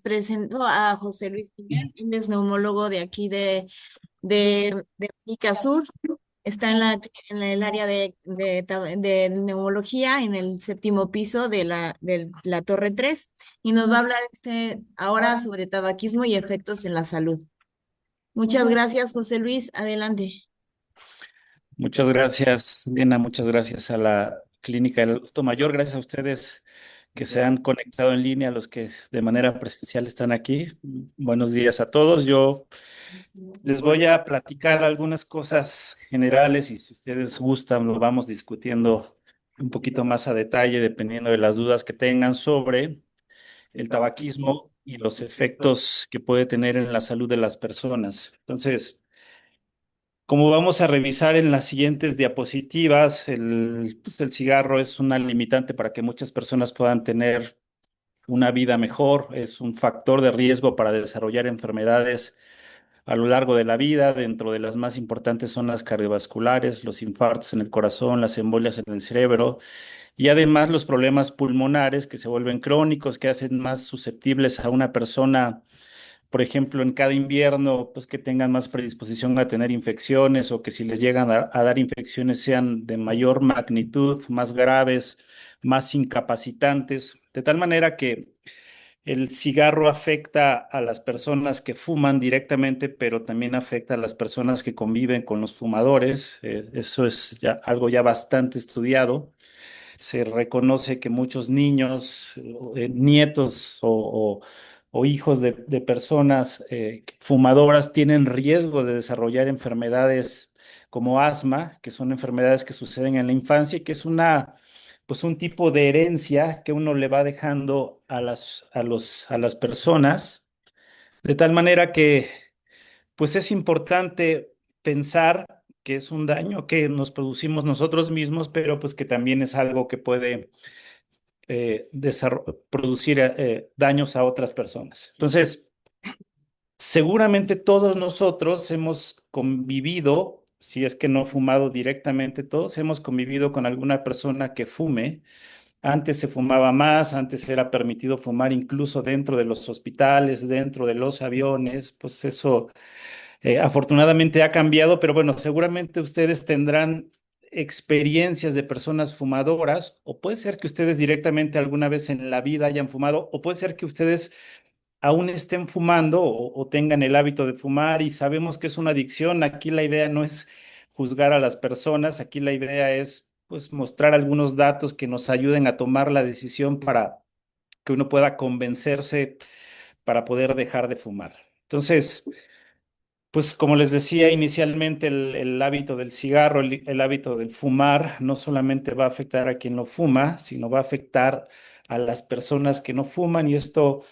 presento a José Luis Miguel. Él es neumólogo de aquí de Icasur. Está en el área de neumología en el séptimo piso de la Torre 3 y nos va a hablar ahora sobre tabaquismo y efectos en la salud. Muchas gracias, José Luis. Adelante. Muchas gracias, Diana. Muchas gracias a la Clínica del Adulto Mayor. Gracias a ustedes que se han conectado en línea, a los que de manera presencial están aquí. Buenos días a todos. Yo les voy a platicar algunas cosas generales y si ustedes gustan, lo vamos discutiendo un poquito más a detalle, dependiendo de las dudas que tengan sobre el tabaquismo y los efectos que puede tener en la salud de las personas. Entonces, como vamos a revisar en las siguientes diapositivas, el cigarro es una limitante para que muchas personas puedan tener una vida mejor, es un factor de riesgo para desarrollar enfermedades a lo largo de la vida. Dentro de las más importantes son las cardiovasculares, los infartos en el corazón, las embolias en el cerebro y además los problemas pulmonares que se vuelven crónicos, que hacen más susceptibles a una persona, por ejemplo, en cada invierno, pues que tengan más predisposición a tener infecciones o que si les llegan a dar infecciones sean de mayor magnitud, más graves, más incapacitantes, de tal manera que el cigarro afecta a las personas que fuman directamente, pero también afecta a las personas que conviven con los fumadores. Eso es ya algo ya bastante estudiado. Se reconoce que muchos niños, nietos o hijos de personas fumadoras tienen riesgo de desarrollar enfermedades como asma, que son enfermedades que suceden en la infancia y que es pues un tipo de herencia que uno le va dejando a las personas, de tal manera que pues es importante pensar que es un daño que nos producimos nosotros mismos, pero pues que también es algo que puede producir daños a otras personas. Entonces, seguramente todos nosotros hemos convivido, si es que no fumado directamente, todos hemos convivido con alguna persona que fume. Antes se fumaba más, antes era permitido fumar incluso dentro de los hospitales, dentro de los aviones, pues eso afortunadamente ha cambiado, pero bueno, seguramente ustedes tendrán experiencias de personas fumadoras, o puede ser que ustedes directamente alguna vez en la vida hayan fumado, o puede ser que ustedes aún estén fumando o tengan el hábito de fumar y sabemos que es una adicción. Aquí la idea no es juzgar a las personas, aquí la idea es pues mostrar algunos datos que nos ayuden a tomar la decisión para que uno pueda convencerse para poder dejar de fumar. Entonces, pues como les decía inicialmente, el hábito del cigarro, el hábito del fumar, no solamente va a afectar a quien lo fuma, sino va a afectar a las personas que no fuman y esto,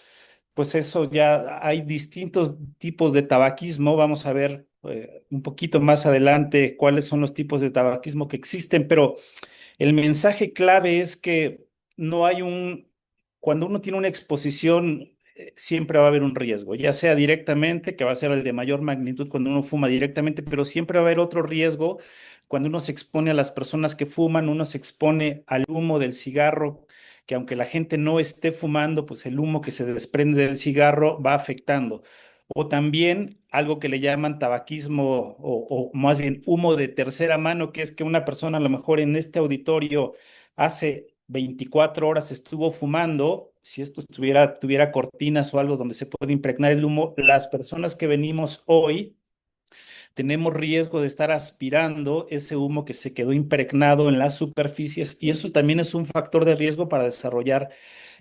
pues eso ya hay distintos tipos de tabaquismo. Vamos a ver un poquito más adelante cuáles son los tipos de tabaquismo que existen, pero el mensaje clave es que no hay cuando uno tiene una exposición, siempre va a haber un riesgo, ya sea directamente, que va a ser el de mayor magnitud cuando uno fuma directamente, pero siempre va a haber otro riesgo cuando uno se expone a las personas que fuman, uno se expone al humo del cigarro, que aunque la gente no esté fumando, pues el humo que se desprende del cigarro va afectando. O también algo que le llaman tabaquismo o más bien humo de tercera mano, que es que una persona a lo mejor en este auditorio hace 24 horas estuvo fumando. Si esto tuviera cortinas o algo donde se puede impregnar el humo, las personas que venimos hoy tenemos riesgo de estar aspirando ese humo que se quedó impregnado en las superficies y eso también es un factor de riesgo para desarrollar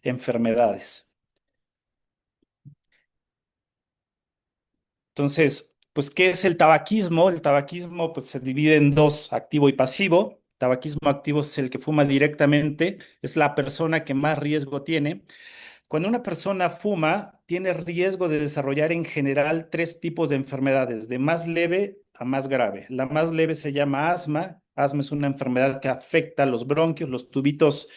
enfermedades. Entonces, pues, ¿qué es el tabaquismo? El tabaquismo, pues, se divide en dos, activo y pasivo. Tabaquismo activo es el que fuma directamente, es la persona que más riesgo tiene. Cuando una persona fuma, tiene riesgo de desarrollar en general tres tipos de enfermedades, de más leve a más grave. La más leve se llama asma. Asma es una enfermedad que afecta los bronquios, los tubitos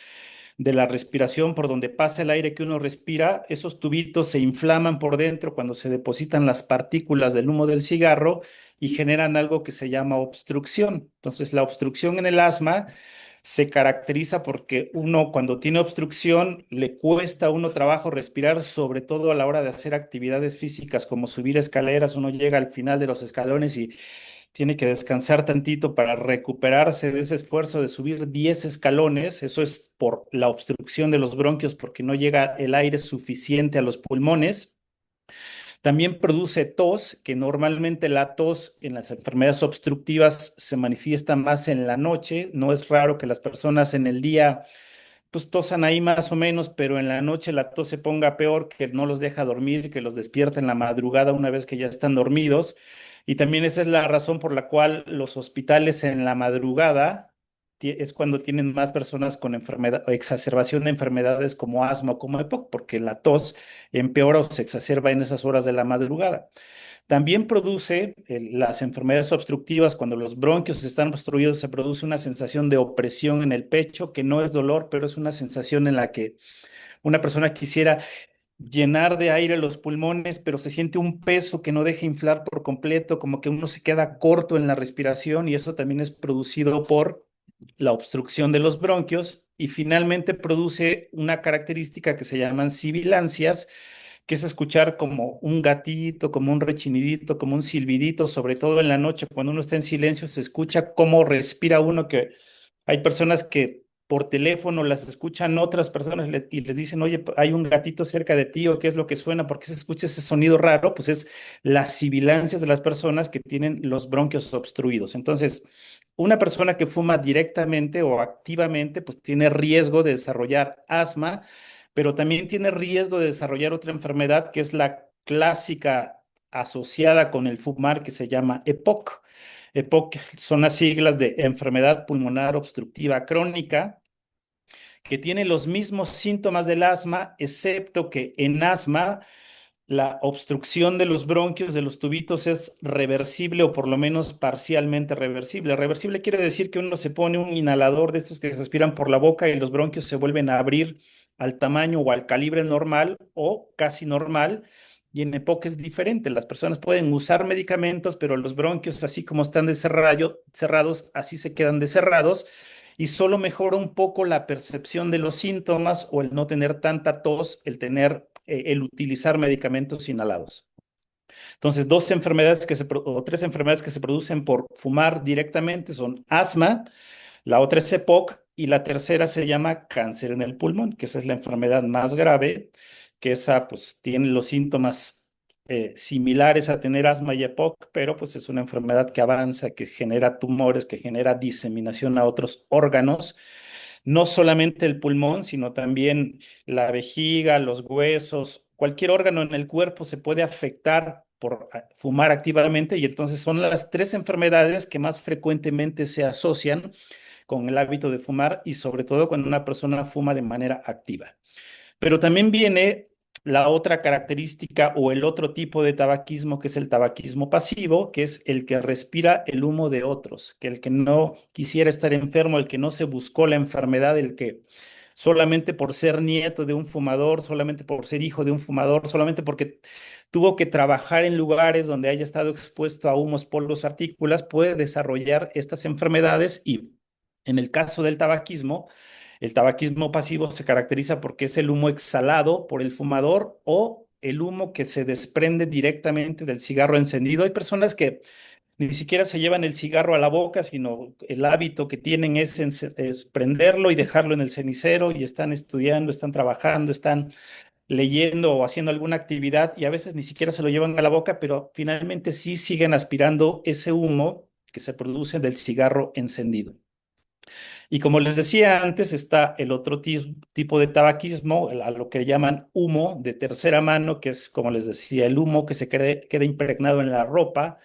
de la respiración por donde pasa el aire que uno respira. Esos tubitos se inflaman por dentro cuando se depositan las partículas del humo del cigarro y generan algo que se llama obstrucción. Entonces, la obstrucción en el asma se caracteriza porque uno cuando tiene obstrucción le cuesta a uno trabajo respirar, sobre todo a la hora de hacer actividades físicas como subir escaleras. Uno llega al final de los escalones y tiene que descansar tantito para recuperarse de ese esfuerzo de subir 10 escalones. Eso es por la obstrucción de los bronquios, porque no llega el aire suficiente a los pulmones. También produce tos, que normalmente la tos en las enfermedades obstructivas se manifiesta más en la noche. No es raro que las personas en el día pues tosan ahí más o menos, pero en la noche la tos se ponga peor, que no los deja dormir, que los despierta en la madrugada una vez que ya están dormidos. Y también esa es la razón por la cual los hospitales en la madrugada es cuando tienen más personas con enfermedad o exacerbación de enfermedades como asma o como EPOC, porque la tos empeora o se exacerba en esas horas de la madrugada. También produce las enfermedades obstructivas, cuando los bronquios están obstruidos, se produce una sensación de opresión en el pecho, que no es dolor, pero es una sensación en la que una persona quisiera llenar de aire los pulmones, pero se siente un peso que no deja inflar por completo, como que uno se queda corto en la respiración, y eso también es producido por la obstrucción de los bronquios. Y finalmente produce una característica que se llaman sibilancias, que es escuchar como un gatito, como un rechinidito, como un silbidito, sobre todo en la noche, cuando uno está en silencio, se escucha cómo respira uno, que hay personas que por teléfono las escuchan otras personas y les dicen, oye, hay un gatito cerca de ti, o qué es lo que suena, por qué se escucha ese sonido raro. Pues es las sibilancias de las personas que tienen los bronquios obstruidos. Entonces, una persona que fuma directamente o activamente, pues tiene riesgo de desarrollar asma, pero también tiene riesgo de desarrollar otra enfermedad que es la clásica asociada con el fumar, que se llama EPOC. EPOC son las siglas de enfermedad pulmonar obstructiva crónica, que tiene los mismos síntomas del asma, excepto que en asma la obstrucción de los bronquios, de los tubitos, es reversible, o por lo menos parcialmente reversible. Reversible quiere decir que uno se pone un inhalador de estos que se aspiran por la boca y los bronquios se vuelven a abrir al tamaño o al calibre normal o casi normal. Y en EPOC es diferente. Las personas pueden usar medicamentos, pero los bronquios, así como están cerrados, así se quedan cerrados, y solo mejora un poco la percepción de los síntomas, o el no tener tanta tos, el utilizar medicamentos inhalados. Entonces, o tres enfermedades que se producen por fumar directamente son asma, la otra es EPOC, y la tercera se llama cáncer en el pulmón, que esa es la enfermedad más grave, que esa pues tiene los síntomas similares a tener asma y EPOC, pero pues es una enfermedad que avanza, que genera tumores, que genera diseminación a otros órganos, no solamente el pulmón, sino también la vejiga, los huesos, cualquier órgano en el cuerpo se puede afectar por fumar activamente, y entonces son las tres enfermedades que más frecuentemente se asocian con el hábito de fumar, y sobre todo cuando una persona fuma de manera activa. Pero también viene la otra característica o el otro tipo de tabaquismo, que es el tabaquismo pasivo, que es el que respira el humo de otros, que el que no quisiera estar enfermo, el que no se buscó la enfermedad, el que solamente por ser nieto de un fumador, solamente por ser hijo de un fumador, solamente porque tuvo que trabajar en lugares donde haya estado expuesto a humos, polvos, partículas, puede desarrollar estas enfermedades. Y en el caso del tabaquismo, el tabaquismo pasivo se caracteriza porque es el humo exhalado por el fumador o el humo que se desprende directamente del cigarro encendido. Hay personas que ni siquiera se llevan el cigarro a la boca, sino el hábito que tienen es prenderlo y dejarlo en el cenicero, y están estudiando, están trabajando, están leyendo o haciendo alguna actividad, y a veces ni siquiera se lo llevan a la boca, pero finalmente sí siguen aspirando ese humo que se produce del cigarro encendido. Y como les decía antes, está el otro tipo de tabaquismo, a lo que llaman humo de tercera mano, que es, como les decía, el humo que queda impregnado en la ropa,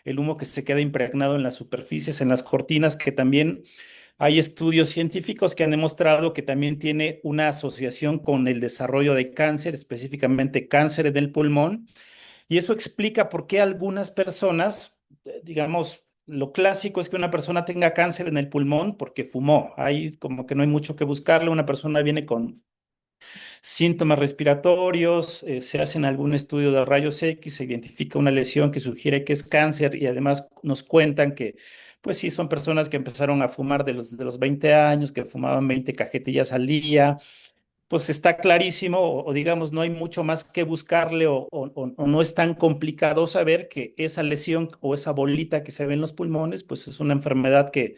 el humo que se queda impregnado en las superficies, en las cortinas, que también hay estudios científicos que han demostrado que también tiene una asociación con el desarrollo de cáncer, específicamente cáncer en el pulmón. Y eso explica por qué algunas personas, digamos, lo clásico es que una persona tenga cáncer en el pulmón porque fumó. Ahí como que no hay mucho que buscarle. Una persona viene con síntomas respiratorios, se hacen algún estudio de rayos X, se identifica una lesión que sugiere que es cáncer, y además nos cuentan que pues sí, son personas que empezaron a fumar de los 20 años, que fumaban 20 cajetillas al día, pues está clarísimo, o digamos, no hay mucho más que buscarle, o no es tan complicado saber que esa lesión o esa bolita que se ve en los pulmones, pues es una enfermedad que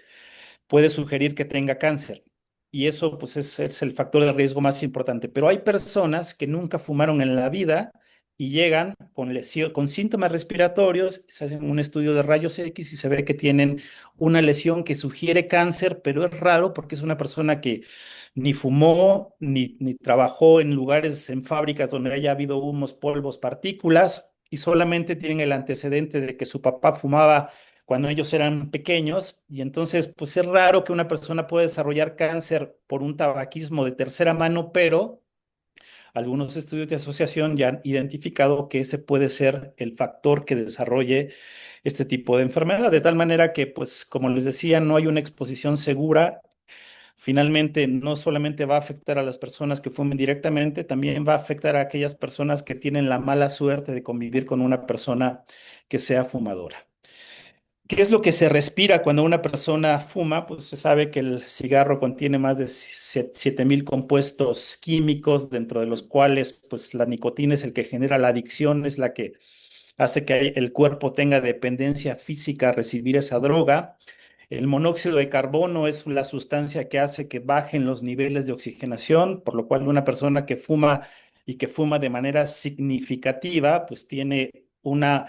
puede sugerir que tenga cáncer. Y eso, pues, es el factor de riesgo más importante. Pero hay personas que nunca fumaron en la vida y llegan con lesión, con síntomas respiratorios, se hacen un estudio de rayos X y se ve que tienen una lesión que sugiere cáncer, pero es raro porque es una persona que ni fumó, ni trabajó en lugares, en fábricas donde haya habido humos, polvos, partículas, y solamente tienen el antecedente de que su papá fumaba cuando ellos eran pequeños, y entonces pues es raro que una persona pueda desarrollar cáncer por un tabaquismo de tercera mano, pero algunos estudios de asociación ya han identificado que ese puede ser el factor que desarrolle este tipo de enfermedad, de tal manera que, pues, como les decía, no hay una exposición segura. Finalmente, no solamente va a afectar a las personas que fumen directamente, también va a afectar a aquellas personas que tienen la mala suerte de convivir con una persona que sea fumadora. ¿Qué es lo que se respira cuando una persona fuma? Pues se sabe que el cigarro contiene más de 7.000 compuestos químicos, dentro de los cuales pues la nicotina es el que genera la adicción, es la que hace que el cuerpo tenga dependencia física a recibir esa droga. El monóxido de carbono es la sustancia que hace que bajen los niveles de oxigenación, por lo cual una persona que fuma y que fuma de manera significativa, pues tiene una,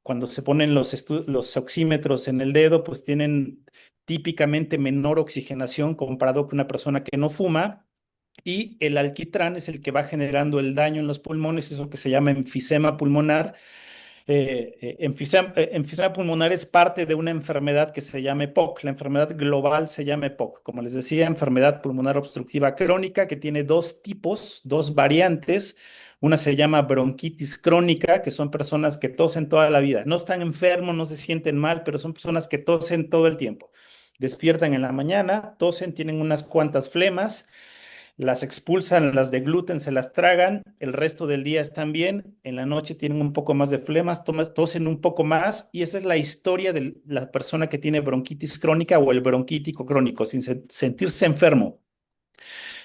cuando se ponen los oxímetros en el dedo, pues tienen típicamente menor oxigenación comparado con una persona que no fuma. Y el alquitrán es el que va generando el daño en los pulmones, eso que se llama enfisema pulmonar. Enfisema pulmonar es parte de una enfermedad que se llama EPOC. La enfermedad global se llama EPOC. Como les decía, enfermedad pulmonar obstructiva crónica que tiene dos tipos, dos variantes. Una se llama bronquitis crónica, que son personas que tosen toda la vida. No están enfermos, no se sienten mal, pero son personas que tosen todo el tiempo. Despiertan en la mañana, tosen, tienen unas cuantas flemas, las expulsan, las de gluten se las tragan, el resto del día están bien, en la noche tienen un poco más de flemas, tosen un poco más, y esa es la historia de la persona que tiene bronquitis crónica o el bronquítico crónico, sin sentirse enfermo,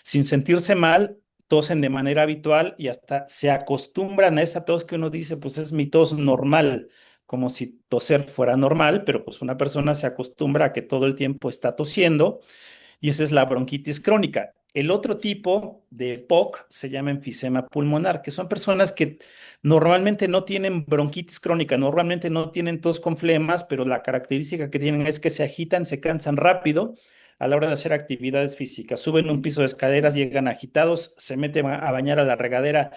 sin sentirse mal, tosen de manera habitual y hasta se acostumbran a esa tos que uno dice, pues es mi tos normal, como si toser fuera normal, pero pues una persona se acostumbra a que todo el tiempo está tosiendo, y esa es la bronquitis crónica. El otro tipo de POC se llama enfisema pulmonar, que son personas que normalmente no tienen bronquitis crónica, normalmente no tienen tos con flemas, pero la característica que tienen es que se agitan, se cansan rápido a la hora de hacer actividades físicas. Suben un piso de escaleras, llegan agitados, se meten a bañar a la regadera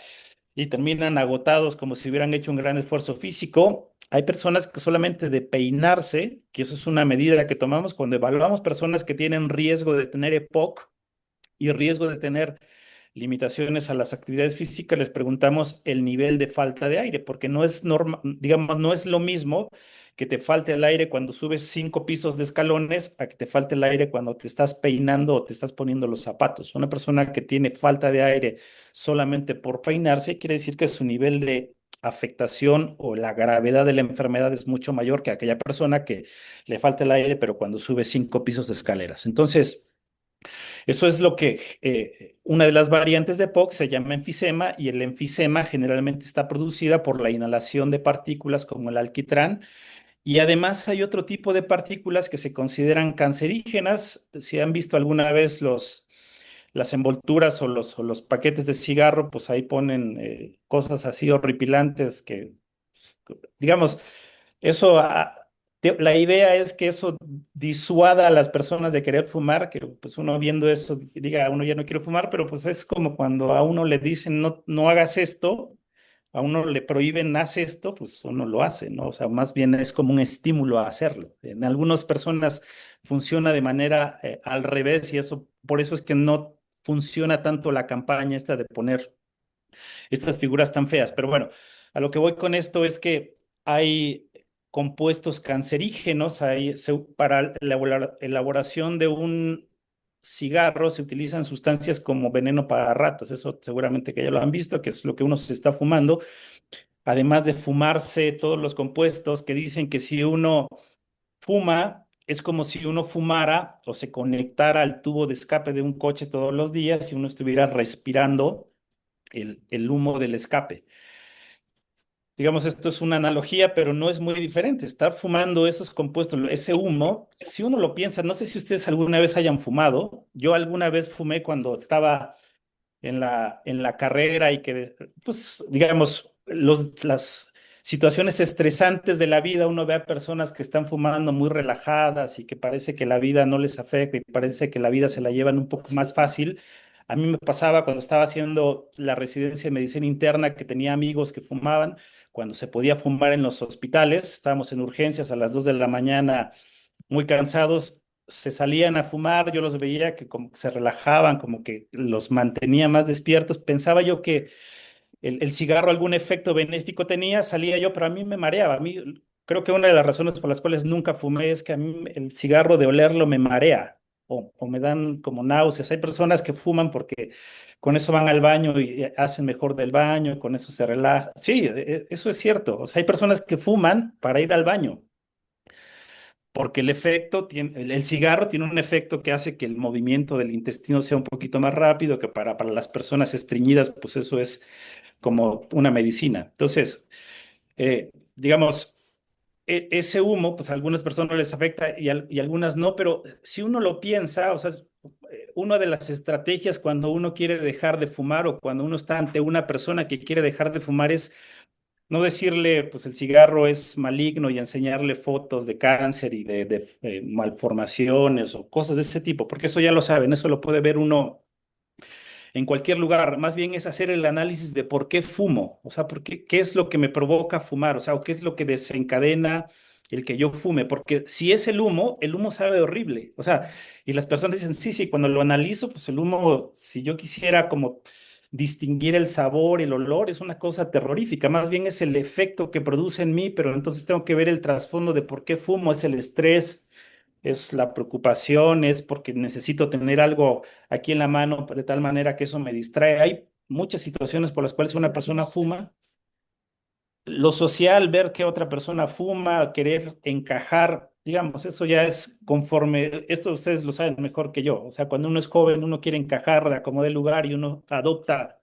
y terminan agotados como si hubieran hecho un gran esfuerzo físico. Hay personas que solamente de peinarse, que eso es una medida que tomamos cuando evaluamos personas que tienen riesgo de tener EPOC y riesgo de tener limitaciones a las actividades físicas, les preguntamos el nivel de falta de aire, porque no es normal, digamos, no es lo mismo que te falte el aire cuando subes 5 pisos de escalones a que te falte el aire cuando te estás peinando o te estás poniendo los zapatos. Una persona que tiene falta de aire solamente por peinarse quiere decir que su nivel de afectación o la gravedad de la enfermedad es mucho mayor que aquella persona que le falta el aire, pero cuando sube 5 pisos de escaleras. Entonces, eso es lo que una de las variantes de POC se llama enfisema, y el enfisema generalmente está producida por la inhalación de partículas como el alquitrán, y además hay otro tipo de partículas que se consideran cancerígenas. Si han visto alguna vez las envolturas o los paquetes de cigarro, pues ahí ponen cosas así horripilantes que, digamos, eso, la idea es que eso disuada a las personas de querer fumar, que pues uno viendo eso diga, uno ya no quiero fumar, pero pues es como cuando a uno le dicen no, no hagas esto, a uno le prohíben haz esto, pues uno lo hace, ¿no? O sea, más bien es como un estímulo a hacerlo. En algunas personas funciona de manera al revés, y eso, por eso es que no funciona tanto la campaña esta de poner estas figuras tan feas. Pero bueno, a lo que voy con esto es que hay compuestos cancerígenos, para la elaboración de un cigarro se utilizan sustancias como veneno para ratas, eso seguramente que ya lo han visto, que es lo que uno se está fumando, además de fumarse todos los compuestos que dicen que si uno fuma es como si uno fumara o se conectara al tubo de escape de un coche todos los días y uno estuviera respirando el humo del escape. Digamos, esto es una analogía, pero no es muy diferente. Estar fumando esos compuestos, ese humo, si uno lo piensa, no sé si ustedes alguna vez hayan fumado. Yo alguna vez fumé cuando estaba en la carrera y que, pues, digamos, las situaciones estresantes de la vida, uno ve a personas que están fumando muy relajadas y que parece que la vida no les afecta y parece que la vida se la llevan un poco más fácil. A mí me pasaba cuando estaba haciendo la residencia de medicina interna que tenía amigos que fumaban, cuando se podía fumar en los hospitales, estábamos en urgencias a las 2 de la mañana muy cansados, se salían a fumar, yo los veía que como que se relajaban, como que los mantenía más despiertos. Pensaba yo que el cigarro algún efecto benéfico tenía, salía yo, pero a mí me mareaba. A mí creo que una de las razones por las cuales nunca fumé es que a mí el cigarro de olerlo me marea o me dan como náuseas. Hay personas que fuman porque con eso van al baño y hacen mejor del baño y con eso se relajan. Sí, eso es cierto. O sea, hay personas que fuman para ir al baño porque el efecto tiene, el cigarro tiene un efecto que hace que el movimiento del intestino sea un poquito más rápido, que para las personas estreñidas, pues eso es como una medicina. Entonces, digamos, ese humo, pues a algunas personas les afecta y algunas no, pero si uno lo piensa, o sea, una de las estrategias cuando uno quiere dejar de fumar o cuando uno está ante una persona que quiere dejar de fumar es no decirle, pues el cigarro es maligno y enseñarle fotos de cáncer y de malformaciones o cosas de ese tipo, porque eso ya lo saben, eso lo puede ver uno en cualquier lugar. Más bien es hacer el análisis de por qué fumo, o sea, qué es lo que me provoca fumar, o sea, o qué es lo que desencadena el que yo fume, porque si es el humo sabe horrible, o sea, y las personas dicen, sí, sí, cuando lo analizo, pues el humo, si yo quisiera como distinguir el sabor, el olor, es una cosa terrorífica, más bien es el efecto que produce en mí, pero entonces tengo que ver el trasfondo de por qué fumo, es el estrés, es la preocupación, es porque necesito tener algo aquí en la mano de tal manera que eso me distrae. Hay muchas situaciones por las cuales una persona fuma. Lo social, ver que otra persona fuma, querer encajar, digamos, eso ya es conforme, esto ustedes lo saben mejor que yo. O sea, cuando uno es joven, uno quiere encajar de acomodar el lugar y uno adopta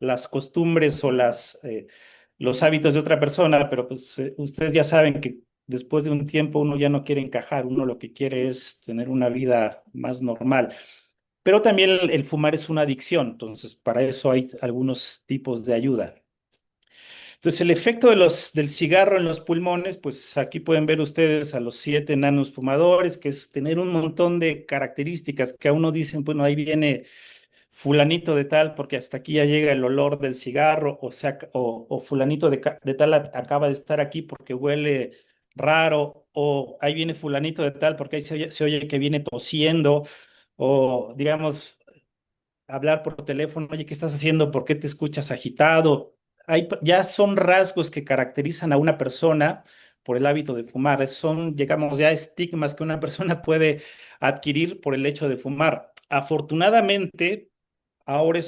las costumbres o los hábitos de otra persona, pero pues ustedes ya saben que después de un tiempo uno ya no quiere encajar, uno lo que quiere es tener una vida más normal. Pero también el fumar es una adicción, entonces para eso hay algunos tipos de ayuda. Entonces, el efecto del cigarro en los pulmones, pues aquí pueden ver ustedes a los 7 enanos fumadores, que es tener un montón de características que a uno dicen, bueno, ahí viene fulanito de tal, porque hasta aquí ya llega el olor del cigarro, o fulanito de tal acaba de estar aquí porque huele raro, o ahí viene fulanito de tal porque ahí se oye que viene tosiendo, o digamos, hablar por teléfono, oye, ¿qué estás haciendo? ¿Por qué te escuchas agitado? Ya son rasgos que caracterizan a una persona por el hábito de fumar. Son, digamos, ya estigmas que una persona puede adquirir por el hecho de fumar. Afortunadamente, ahora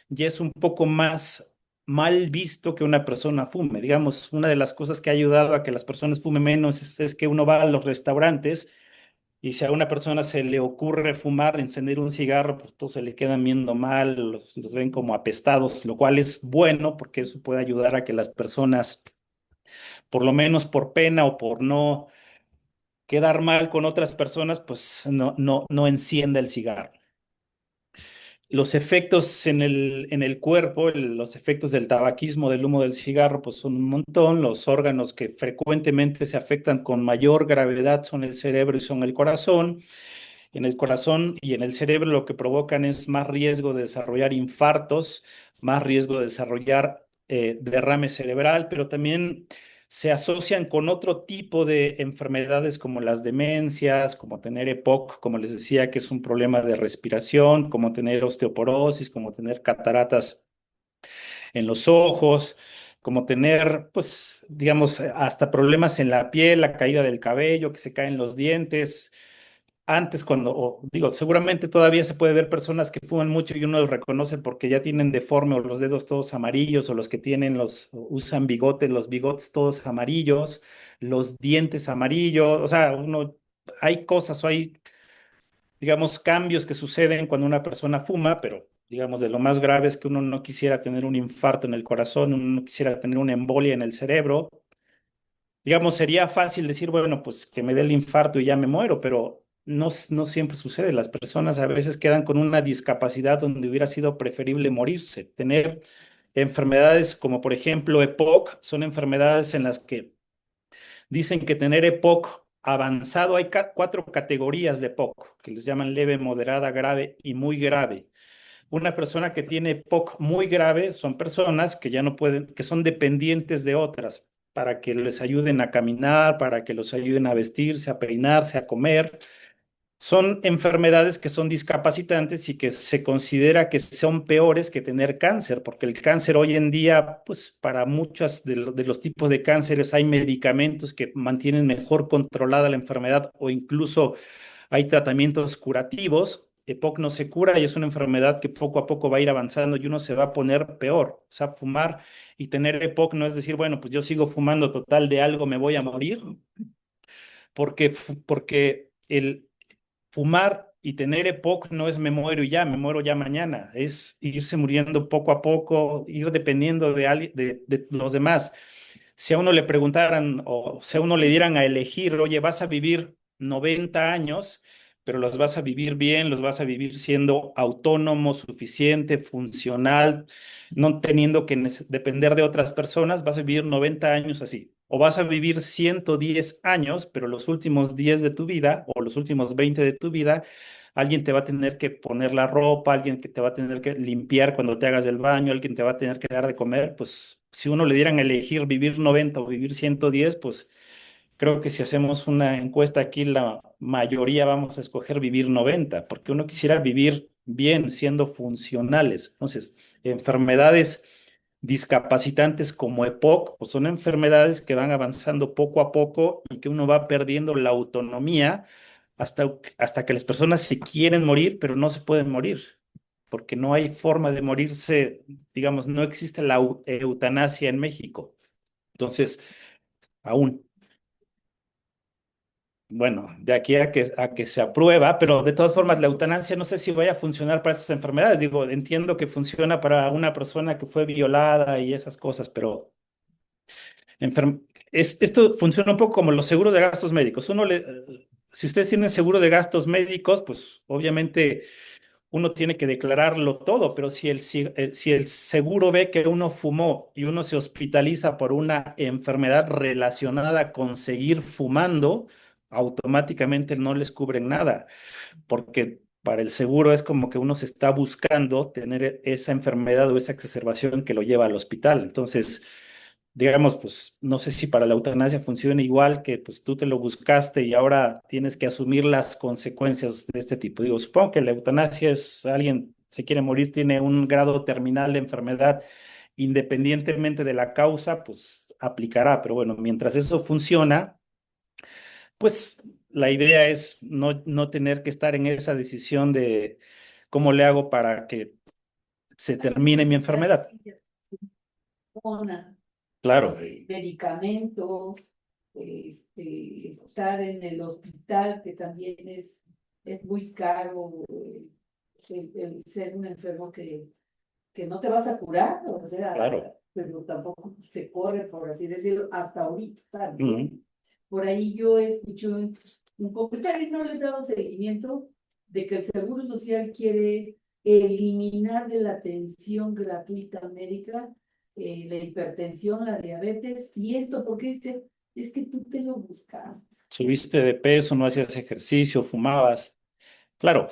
ya es un poco más mal visto que una persona fume. Digamos, una de las cosas que ha ayudado a que las personas fumen menos es que uno va a los restaurantes y si a una persona se le ocurre fumar, encender un cigarro, pues todos se le quedan viendo mal, los ven como apestados, lo cual es bueno porque eso puede ayudar a que las personas, por lo menos por pena o por no quedar mal con otras personas, pues no encienda el cigarro. Los efectos en el cuerpo, los efectos del tabaquismo, del humo del cigarro, pues son un montón. Los órganos que frecuentemente se afectan con mayor gravedad son el cerebro y son el corazón. En el corazón y en el cerebro lo que provocan es más riesgo de desarrollar infartos, más riesgo de desarrollar derrame cerebral, pero también se asocian con otro tipo de enfermedades como las demencias, como tener EPOC, como les decía, que es un problema de respiración, como tener osteoporosis, como tener cataratas en los ojos, como tener, pues, digamos, hasta problemas en la piel, la caída del cabello, que se caen los dientes. Antes, digo, seguramente todavía se puede ver personas que fuman mucho y uno los reconoce porque ya tienen deforme o los dedos todos amarillos o los que usan bigotes, los bigotes todos amarillos, los dientes amarillos, o sea, uno hay cosas o hay, digamos, cambios que suceden cuando una persona fuma, pero digamos, de lo más grave es que uno no quisiera tener un infarto en el corazón, uno no quisiera tener una embolia en el cerebro. Digamos, sería fácil decir, bueno, pues que me dé el infarto y ya me muero, pero no siempre sucede. Las personas a veces quedan con una discapacidad donde hubiera sido preferible morirse. Tener enfermedades como, por ejemplo, EPOC, son enfermedades en las que dicen que tener EPOC avanzado, hay cuatro categorías de EPOC, que les llaman leve, moderada, grave y muy grave. Una persona que tiene POC muy grave son personas que ya no pueden, que son dependientes de otras para que les ayuden a caminar, para que los ayuden a vestirse, a peinarse, a comer. Son enfermedades que son discapacitantes y que se considera que son peores que tener cáncer, porque el cáncer hoy en día, pues para muchos de los tipos de cánceres hay medicamentos que mantienen mejor controlada la enfermedad o incluso hay tratamientos curativos. EPOC no se cura y es una enfermedad que poco a poco va a ir avanzando y uno se va a poner peor. O sea, fumar y tener EPOC no es decir, bueno, pues yo sigo fumando, total de algo me voy a morir, porque el fumar y tener EPOC no es me muero ya mañana, es irse muriendo poco a poco, ir dependiendo de los demás. Si a uno le preguntaran o si a uno le dieran a elegir, oye, vas a vivir 90 años, pero los vas a vivir bien, los vas a vivir siendo autónomo, suficiente, funcional, no teniendo que depender de otras personas, vas a vivir 90 años así. O vas a vivir 110 años, pero los últimos 10 de tu vida o los últimos 20 de tu vida, alguien te va a tener que poner la ropa, alguien que te va a tener que limpiar cuando te hagas del baño, alguien te va a tener que dar de comer. Pues si uno le dieran a elegir vivir 90 o vivir 110, pues creo que si hacemos una encuesta aquí, la mayoría vamos a escoger vivir 90, porque uno quisiera vivir bien, siendo funcionales. Entonces, enfermedades discapacitantes como EPOC, pues son enfermedades que van avanzando poco a poco y que uno va perdiendo la autonomía hasta que las personas se quieren morir, pero no se pueden morir, porque no hay forma de morirse, digamos, no existe la eutanasia en México. Entonces, aún. Bueno, de aquí a que se aprueba, pero de todas formas la eutanasia no sé si vaya a funcionar para esas enfermedades. Digo, entiendo que funciona para una persona que fue violada y esas cosas, pero esto funciona un poco como los seguros de gastos médicos. Si ustedes tienen seguro de gastos médicos, pues obviamente uno tiene que declararlo todo, pero si el seguro ve que uno fumó y uno se hospitaliza por una enfermedad relacionada con seguir fumando, automáticamente no les cubren nada, porque para el seguro es como que uno se está buscando tener esa enfermedad o esa exacerbación que lo lleva al hospital. Entonces, digamos, pues no sé si para la eutanasia funciona igual que pues tú te lo buscaste y ahora tienes que asumir las consecuencias de este tipo. Digo, supongo que la eutanasia es alguien se quiere morir, tiene un grado terminal de enfermedad, independientemente de la causa, pues aplicará, pero bueno, mientras eso funciona, pues la idea es no tener que estar en esa decisión de cómo le hago para que se termine mi enfermedad. Zona, Claro, medicamentos, estar en el hospital, que también es muy caro, el ser un enfermo que no te vas a curar, o sea, claro. pero tampoco te corre, por así decirlo, hasta ahorita también. Ujú. Por ahí yo escuché un comentario y no le he dado seguimiento de que el Seguro Social quiere eliminar de la atención gratuita médica la hipertensión, la diabetes, y esto porque dice, es que tú te lo buscaste. Subiste de peso, no hacías ejercicio, fumabas. Claro,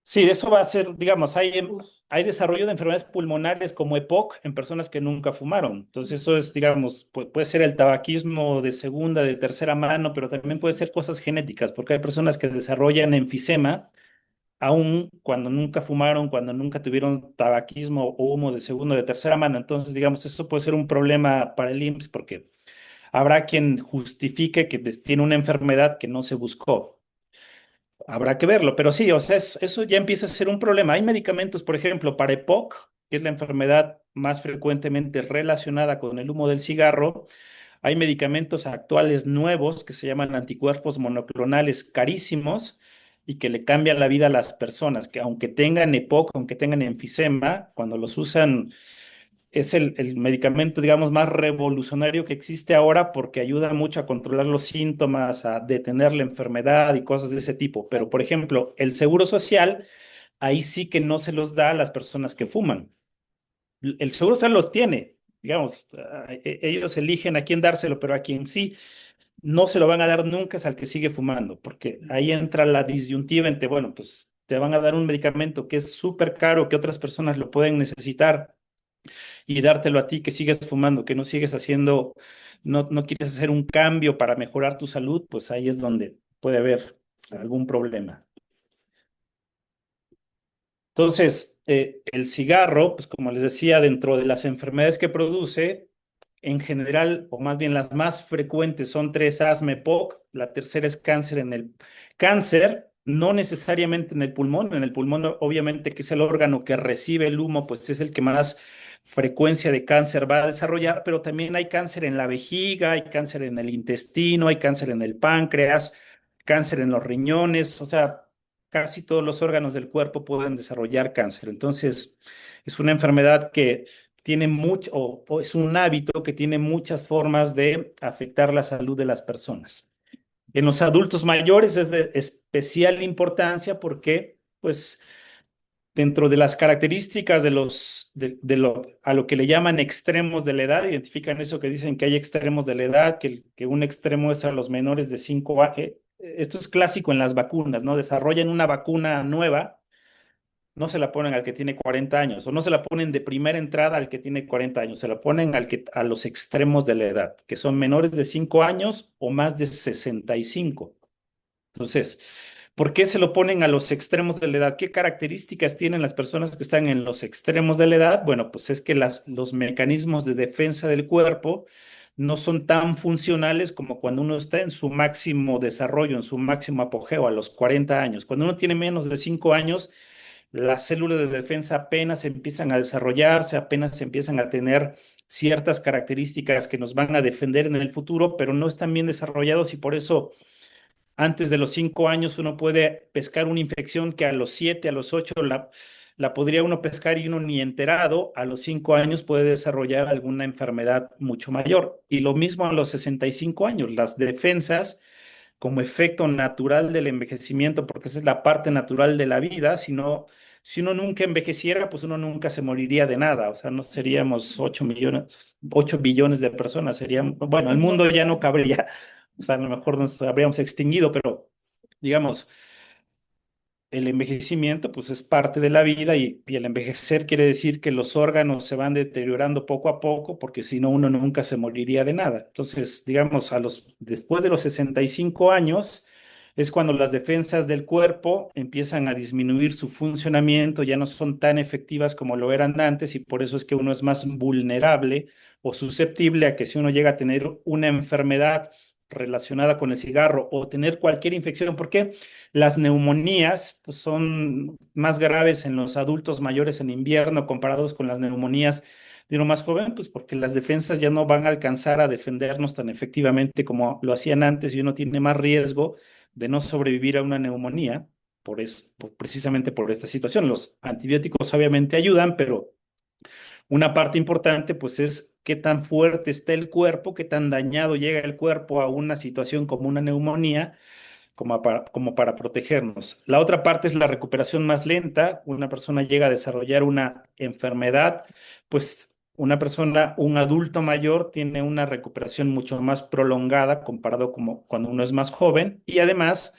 sí, eso va a ser, digamos, hay desarrollo de enfermedades pulmonares como EPOC en personas que nunca fumaron. Entonces, eso es, digamos, puede ser el tabaquismo de segunda, de tercera mano, pero también puede ser cosas genéticas, porque hay personas que desarrollan enfisema aún cuando nunca fumaron, cuando nunca tuvieron tabaquismo o humo de segunda o de tercera mano. Entonces, digamos, eso puede ser un problema para el IMSS porque habrá quien justifique que tiene una enfermedad que no se buscó. Habrá que verlo, pero sí, o sea, eso ya empieza a ser un problema. Hay medicamentos, por ejemplo, para EPOC, que es la enfermedad más frecuentemente relacionada con el humo del cigarro. Hay medicamentos actuales nuevos que se llaman anticuerpos monoclonales carísimos y que le cambian la vida a las personas, que aunque tengan EPOC, aunque tengan enfisema, cuando los usan es el medicamento, digamos, más revolucionario que existe ahora porque ayuda mucho a controlar los síntomas, a detener la enfermedad y cosas de ese tipo. Pero, por ejemplo, el seguro social, ahí sí que no se los da a las personas que fuman. El seguro social los tiene, digamos, ellos eligen a quién dárselo, pero a quien sí no se lo van a dar nunca es al que sigue fumando, porque ahí entra la disyuntiva entre, bueno, pues te van a dar un medicamento que es súper caro, que otras personas lo pueden necesitar y dártelo a ti que sigues fumando, que no sigues haciendo, no quieres hacer un cambio para mejorar tu salud, pues ahí es donde puede haber algún problema. Entonces, el cigarro, pues como les decía, dentro de las enfermedades que produce, en general, o más bien las más frecuentes son tres: asma, EPOC, la tercera es cáncer en el cáncer, no necesariamente en el pulmón obviamente que es el órgano que recibe el humo, pues es el que más frecuencia de cáncer va a desarrollar, pero también hay cáncer en la vejiga, hay cáncer en el intestino, hay cáncer en el páncreas, cáncer en los riñones, o sea, casi todos los órganos del cuerpo pueden desarrollar cáncer. Entonces, es una enfermedad que tiene mucho, o es un hábito que tiene muchas formas de afectar la salud de las personas. En los adultos mayores es de especial importancia porque, pues, dentro de las características a lo que le llaman extremos de la edad, identifican eso que dicen que hay extremos de la edad, que un extremo es a los menores de 5 años. Esto es clásico en las vacunas, ¿no? Desarrollan una vacuna nueva, no se la ponen al que tiene 40 años, o no se la ponen de primera entrada al que tiene 40 años, se la ponen a los extremos de la edad, que son menores de 5 años o más de 65. Entonces, ¿por qué se lo ponen a los extremos de la edad? ¿Qué características tienen las personas que están en los extremos de la edad? Bueno, pues es que los mecanismos de defensa del cuerpo no son tan funcionales como cuando uno está en su máximo desarrollo, en su máximo apogeo a los 40 años. Cuando uno tiene menos de 5 años, las células de defensa apenas empiezan a desarrollarse, apenas empiezan a tener ciertas características que nos van a defender en el futuro, pero no están bien desarrollados y por eso antes de los 5 años uno puede pescar una infección que a los 7, a los 8 la podría uno pescar y uno ni enterado, a los 5 años puede desarrollar alguna enfermedad mucho mayor. Y lo mismo a los 65 años, las defensas como efecto natural del envejecimiento, porque esa es la parte natural de la vida, si uno nunca envejeciera, pues uno nunca se moriría de nada, o sea, no seríamos 8 millones, 8 billones de personas, seríamos, bueno, el mundo ya no cabría, o sea, a lo mejor nos habríamos extinguido, pero digamos, el envejecimiento pues es parte de la vida y el envejecer quiere decir que los órganos se van deteriorando poco a poco porque si no uno nunca se moriría de nada. Entonces, digamos, después de los 65 años es cuando las defensas del cuerpo empiezan a disminuir su funcionamiento, ya no son tan efectivas como lo eran antes y por eso es que uno es más vulnerable o susceptible a que si uno llega a tener una enfermedad relacionada con el cigarro o tener cualquier infección. ¿Por qué? Las neumonías pues, son más graves en los adultos mayores en invierno comparados con las neumonías de uno más joven, pues porque las defensas ya no van a alcanzar a defendernos tan efectivamente como lo hacían antes y uno tiene más riesgo de no sobrevivir a una neumonía por eso, precisamente por esta situación. Los antibióticos obviamente ayudan, pero una parte importante pues es qué tan fuerte está el cuerpo, qué tan dañado llega el cuerpo a una situación como una neumonía como para protegernos. La otra parte es la recuperación más lenta. Una persona llega a desarrollar una enfermedad, pues una persona, un adulto mayor, tiene una recuperación mucho más prolongada comparado como cuando uno es más joven y además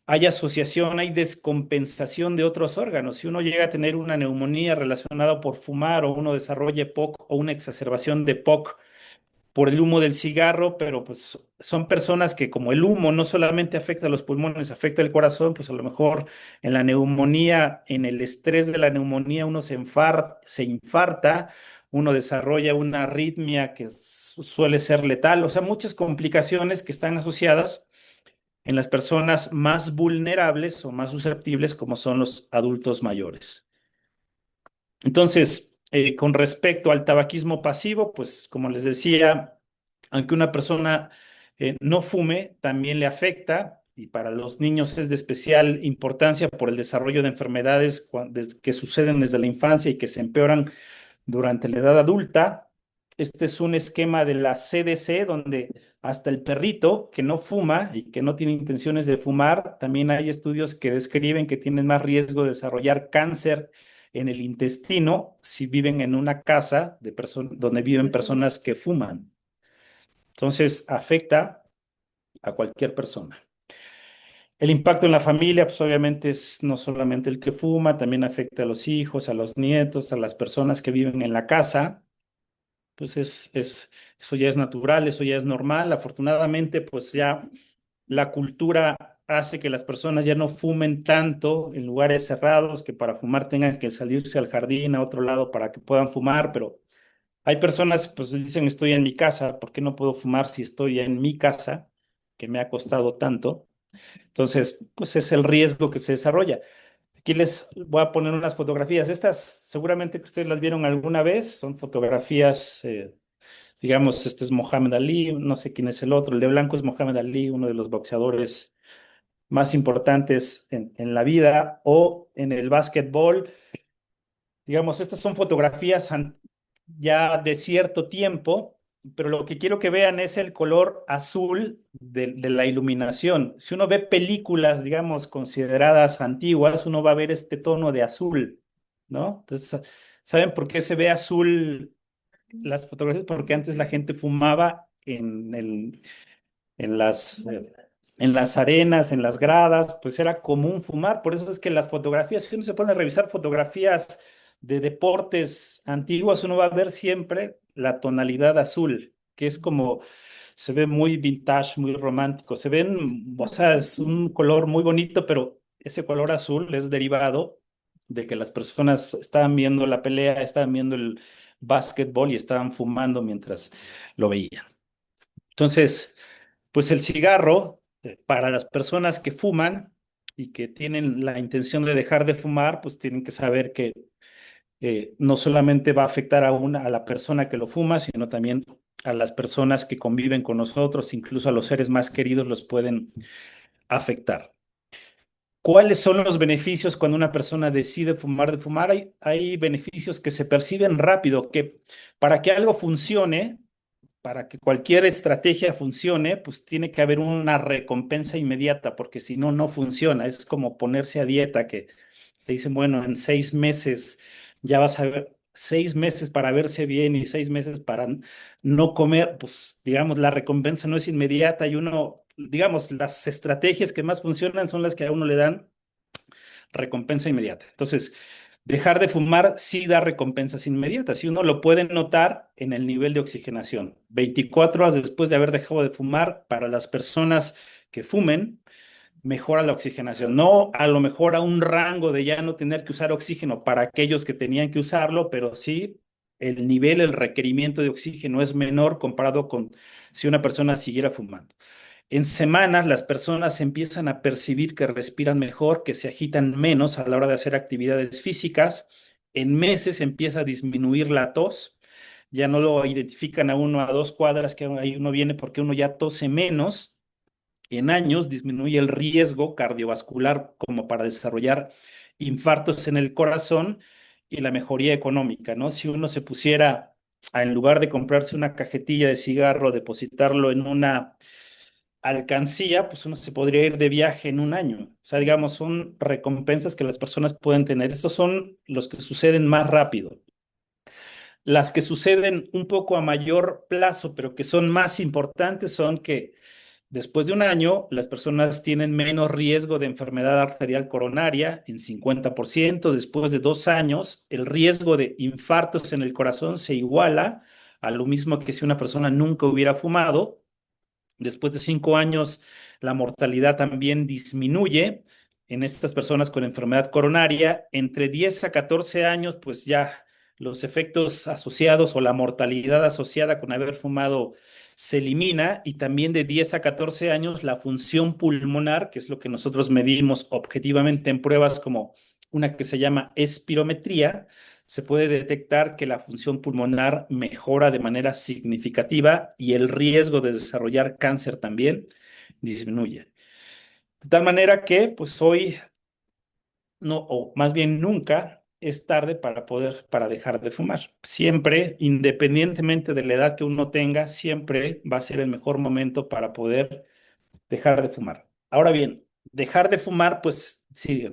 hay asociación, hay descompensación de otros órganos. Si uno llega a tener una neumonía relacionada por fumar o uno desarrolla POC o una exacerbación de POC por el humo del cigarro, pero pues son personas que como el humo no solamente afecta a los pulmones, afecta el corazón, pues a lo mejor en la neumonía, en el estrés de la neumonía, uno se infarta, uno desarrolla una arritmia que suele ser letal, o sea, muchas complicaciones que están asociadas en las personas más vulnerables o más susceptibles como son los adultos mayores. Entonces, con respecto al tabaquismo pasivo, pues como les decía, Aunque una persona no fume, también le afecta y para los niños es de especial importancia por el desarrollo de enfermedades que suceden desde la infancia y que se empeoran durante la edad adulta. Este es un esquema de la CDC donde hasta el perrito que no fuma y que no tiene intenciones de fumar, también hay estudios que describen que tienen más riesgo de desarrollar cáncer en el intestino si viven en una casa donde viven personas que fuman. Entonces, afecta a cualquier persona. El impacto en la familia, pues obviamente es no solamente el que fuma, también afecta a los hijos, a los nietos, a las personas que viven en la casa. Pues eso ya es natural, eso ya es normal. Afortunadamente, pues ya la cultura hace que las personas ya no fumen tanto en lugares cerrados, que para fumar tengan que salirse al jardín, a otro lado para que puedan fumar, pero hay personas, pues dicen, estoy en mi casa, ¿por qué no puedo fumar si estoy en mi casa, que me ha costado tanto? Entonces, pues es el riesgo que se desarrolla. Aquí les voy a poner unas fotografías. Estas seguramente que ustedes las vieron alguna vez, son fotografías, digamos, este es Mohamed Ali, no sé quién es el otro, el de blanco es Mohamed Ali, uno de los boxeadores más importantes en la vida, o en el básquetbol. Digamos, estas son fotografías ya de cierto tiempo, pero lo que quiero que vean es el color azul de la iluminación. Si uno ve películas, digamos, consideradas antiguas, uno va a ver este tono de azul, ¿no? Entonces, ¿saben por qué se ve azul las fotografías? Porque antes la gente fumaba en en las arenas, en las gradas, pues era común fumar. Por eso es que las fotografías, si uno se pone a revisar fotografías de deportes antiguos, uno va a ver siempre la tonalidad azul, que es como, se ve muy vintage, muy romántico. Se ven, o sea, es un color muy bonito, pero ese color azul es derivado de que las personas estaban viendo la pelea, estaban viendo el básquetbol y estaban fumando mientras lo veían. Entonces, pues el cigarro, para las personas que fuman y que tienen la intención de dejar de fumar, pues tienen que saber que no solamente va a afectar a la persona que lo fuma, sino también a las personas que conviven con nosotros, incluso a los seres más queridos los pueden afectar. ¿Cuáles son los beneficios cuando una persona decide fumar de fumar? Hay beneficios que se perciben rápido, que para que algo funcione, para que cualquier estrategia funcione, pues tiene que haber una recompensa inmediata, porque si no, no funciona. Es como ponerse a dieta, que te dicen, bueno, en 6 meses ya vas a ver, 6 meses para verse bien y 6 meses para no comer, pues digamos, la recompensa no es inmediata y uno, digamos, las estrategias que más funcionan son las que a uno le dan recompensa inmediata. Entonces, dejar de fumar sí da recompensas inmediatas. Y uno lo puede notar en el nivel de oxigenación. 24 horas después de haber dejado de fumar, para las personas que fumen, mejora la oxigenación. No a lo mejor a un rango de ya no tener que usar oxígeno para aquellos que tenían que usarlo, pero sí el nivel, el requerimiento de oxígeno es menor comparado con si una persona siguiera fumando. En semanas las personas empiezan a percibir que respiran mejor, que se agitan menos a la hora de hacer actividades físicas. En meses empieza a disminuir la tos. Ya no lo identifican a uno a 2 cuadras que ahí uno viene porque uno ya tose menos. En años disminuye el riesgo cardiovascular como para desarrollar infartos en el corazón y la mejoría económica, ¿no? Si uno se pusiera en lugar de comprarse una cajetilla de cigarro, depositarlo en una alcancía, pues uno se podría ir de viaje en un año. O sea, digamos, son recompensas que las personas pueden tener. Estos son los que suceden más rápido. Las que suceden un poco a mayor plazo, pero que son más importantes, son que después de un año, las personas tienen menos riesgo de enfermedad arterial coronaria en 50%. Después de 2 años, el riesgo de infartos en el corazón se iguala a lo mismo que si una persona nunca hubiera fumado. Después de 5 años, la mortalidad también disminuye en estas personas con enfermedad coronaria. Entre 10 a 14 años, pues ya los efectos asociados o la mortalidad asociada con haber fumado se elimina y también de 10 a 14 años la función pulmonar, que es lo que nosotros medimos objetivamente en pruebas como una que se llama espirometría, se puede detectar que la función pulmonar mejora de manera significativa y el riesgo de desarrollar cáncer también disminuye. De tal manera que, pues hoy, no, o más bien nunca, es tarde para dejar de fumar. Siempre, independientemente de la edad que uno tenga, siempre va a ser el mejor momento para poder dejar de fumar. Ahora bien, dejar de fumar, pues sí.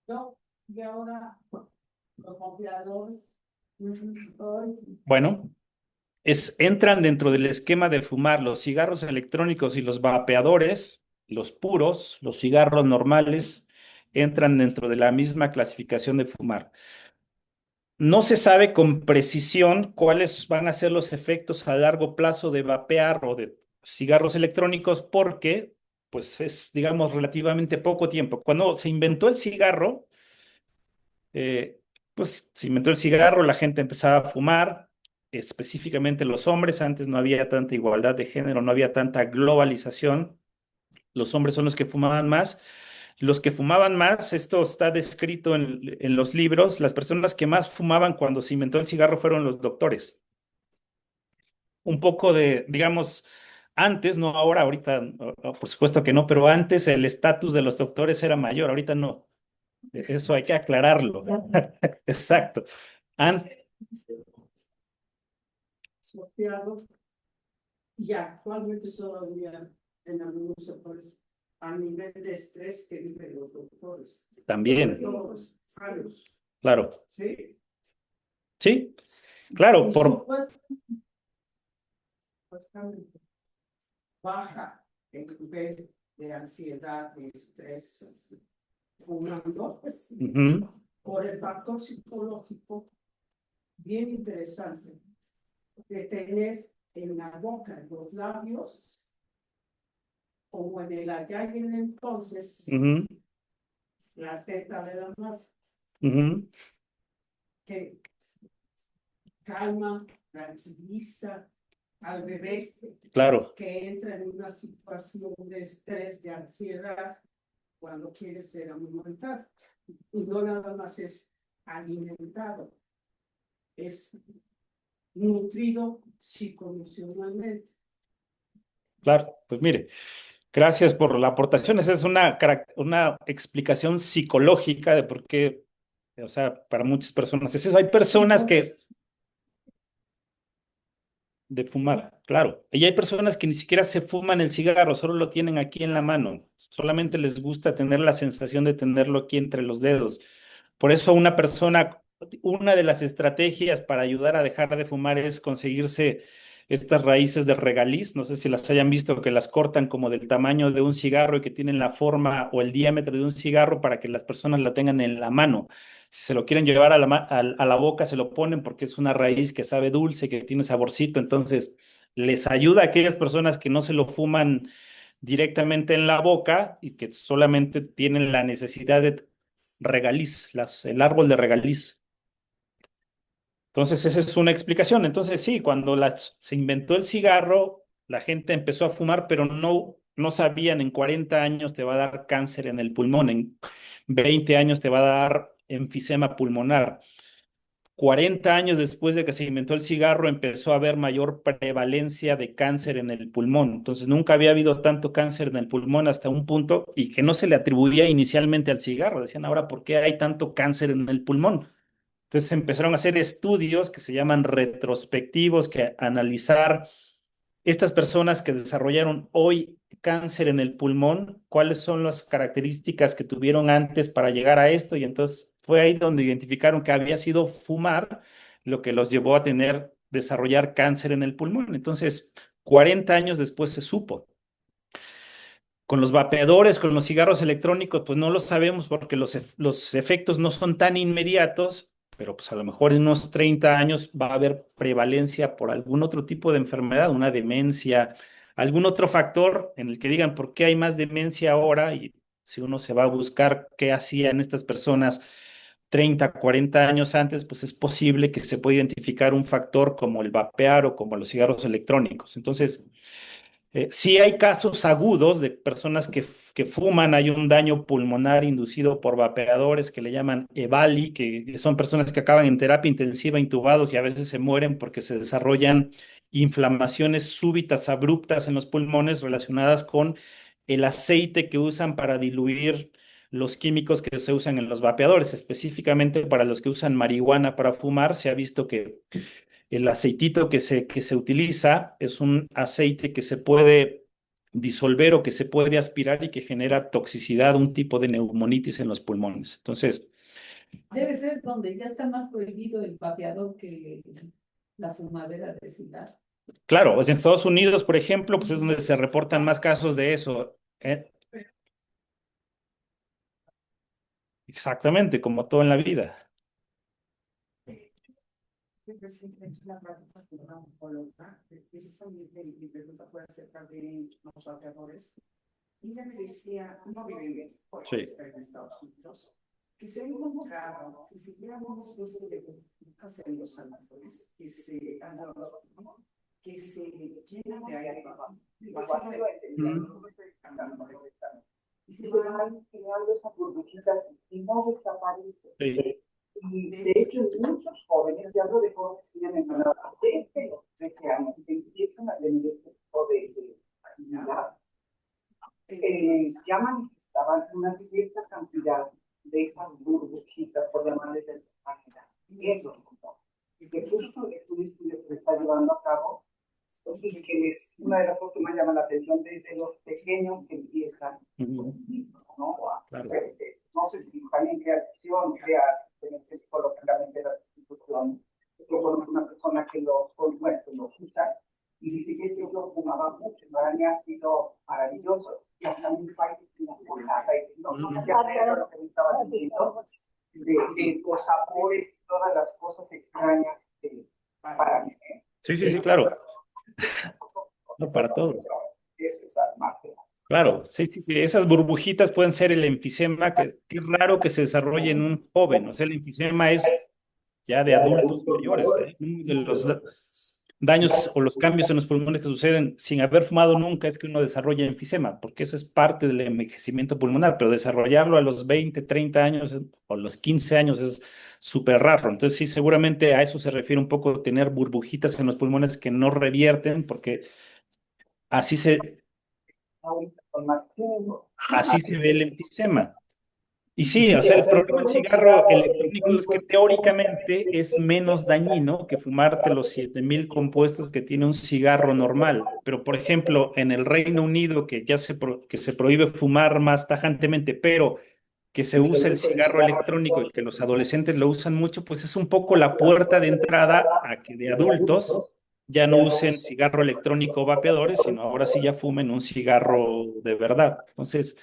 No, y ahora los confiadores, Bueno, entran dentro del esquema de fumar los cigarros electrónicos y los vapeadores, los puros, los cigarros normales, entran dentro de la misma clasificación de fumar. No se sabe con precisión cuáles van a ser los efectos a largo plazo de vapear o de cigarros electrónicos porque, pues, es, digamos, relativamente poco tiempo. Cuando se inventó el cigarro, eh, pues, se inventó el cigarro, la gente empezaba a fumar, específicamente los hombres. Antes no había tanta igualdad de género, no había tanta globalización. Los hombres son los que fumaban más. Los que fumaban más, esto está descrito en los libros, las personas que más fumaban cuando se inventó el cigarro fueron los doctores. Un poco de, digamos, antes, no ahora, ahorita, por supuesto que no, pero antes el estatus de los doctores era mayor, ahorita no. Eso hay que aclararlo. Exacto. Antes, asociados, y actualmente todavía en algunos sectores a nivel de estrés que viven los doctores. también, Los años, claro. ¿sí? Sí, claro, Y supuestamente baja el nivel de ansiedad y estrés fumando ujú, por el factor psicológico bien interesante de tener en la boca, en los labios, como en el allá y en el entonces, ujú, la teta de la madre, ujú, que calma, tranquiliza al bebé claro, que entra en una situación de estrés, de ansiedad, cuando quiere ser amamentado. Y no nada más es alimentado, es nutrido psicoemocionalmente. claro. Pues mire, gracias por la aportación. Esa es una explicación psicológica de por qué, o sea, para muchas personas es eso. Hay personas que de fumar, claro. Y hay personas que ni siquiera se fuman el cigarro, solo lo tienen aquí en la mano. Solamente les gusta tener la sensación de tenerlo aquí entre los dedos. Por eso una de las estrategias para ayudar a dejar de fumar es conseguirse estas raíces de regaliz. No sé si las hayan visto, que las cortan como del tamaño de un cigarro y que tienen la forma o el diámetro de un cigarro para que las personas la tengan en la mano. Si se lo quieren llevar a la boca, se lo ponen porque es una raíz que sabe dulce, que tiene saborcito. Entonces, les ayuda a aquellas personas que no se lo fuman directamente en la boca y que solamente tienen la necesidad de regaliz, el árbol de regaliz. Entonces, esa es una explicación. Entonces, sí, cuando se inventó el cigarro, la gente empezó a fumar, pero no sabían en 40 años te va a dar cáncer en el pulmón, en 20 años te va a dar enfisema pulmonar. 40 años después de que se inventó el cigarro, empezó a haber mayor prevalencia de cáncer en el pulmón. Entonces, nunca había habido tanto cáncer en el pulmón hasta un punto y que no se le atribuía inicialmente al cigarro. Decían, ahora, ¿por qué hay tanto cáncer en el pulmón? Entonces empezaron a hacer estudios que se llaman retrospectivos, que analizar estas personas que desarrollaron hoy cáncer en el pulmón, cuáles son las características que tuvieron antes para llegar a esto. Y entonces fue ahí donde identificaron que había sido fumar lo que los llevó a desarrollar cáncer en el pulmón. Entonces, 40 años después se supo. Con los vapeadores, con los cigarros electrónicos, pues no lo sabemos porque los efectos no son tan inmediatos, pero pues a lo mejor en unos 30 años va a haber prevalencia por algún otro tipo de enfermedad, una demencia, algún otro factor en el que digan por qué hay más demencia ahora y si uno se va a buscar qué hacían estas personas 30, 40 años antes, pues es posible que se pueda identificar un factor como el vapear o como los cigarros electrónicos. Entonces, Sí hay casos agudos de personas que fuman, hay un daño pulmonar inducido por vapeadores que le llaman EVALI, que son personas que acaban en terapia intensiva intubados y a veces se mueren porque se desarrollan inflamaciones súbitas, abruptas en los pulmones relacionadas con el aceite que usan para diluir los químicos que se usan en los vapeadores, específicamente para los que usan marihuana para fumar. Se ha visto que el aceitito que se utiliza es un aceite que se puede disolver o que se puede aspirar y que genera toxicidad, un tipo de neumonitis en los pulmones. Entonces, Debe ser donde ya está más prohibido el vapeador que la fumadera de cigarro. claro, pues en Estados Unidos, por ejemplo, pues es donde se reportan más casos de eso. Exactamente, como todo en la vida. Siempre la práctica con una oncóloga, precisamente mi pregunta fue acerca de los vapeadores. Y ella me decía, no vive en México, Sí. está en Estados Unidos, que se ha encontrado que si hubiera una especie de burbujas en los sanatorios que se han dado, que se llenan de aire y se van creando esas burbujitas y no desaparecen. Sí. Y de hecho, muchos jóvenes, y hablo de jóvenes que ya mencionaba, desde los 13 años, que empiezan a tener este tipo de actividad, ya manifestaban una cierta cantidad de esas burbujitas, por llamarles de esta manera. Y eso, y que justo es un estudio que se está llevando a cabo, y que es una de las cosas que más llama la atención desde los pequeños que empiezan, ¿no? Claro. No sé si también crea adicción, crea psicológicamente la institución. Yo conozco una persona que los usa y dice que este yo fumaba mucho, para mí ha sido maravilloso. Y hasta muy fácil, no sabía lo que me estaba diciendo, de los sabores y todas las cosas extrañas para mí. Sí, sí, sí, claro. No para todos. Eso es la magia. Claro, sí, sí, sí. Esas burbujitas pueden ser el enfisema, que es raro que se desarrolle en un joven. O sea, el enfisema es ya de adultos mayores. Uno de los daños o los cambios en los pulmones que suceden sin haber fumado nunca es que uno desarrolla enfisema, porque eso es parte del envejecimiento pulmonar, pero desarrollarlo a los 20, 30 años o los 15 años es súper raro. Entonces, sí, seguramente a eso se refiere un poco tener burbujitas en los pulmones que no revierten, porque así se, así se ve el enfisema. Y sí, o sea, el problema del cigarro electrónico es que teóricamente es menos dañino que fumarte los 7,000 compuestos que tiene un cigarro normal. Pero, por ejemplo, en el Reino Unido, que ya que se prohíbe fumar más tajantemente, pero que se usa el cigarro electrónico y que los adolescentes lo usan mucho, pues es un poco la puerta de entrada a que de adultos ya no usen cigarro electrónico o vapeadores, sino ahora sí ya fumen un cigarro de verdad. Entonces,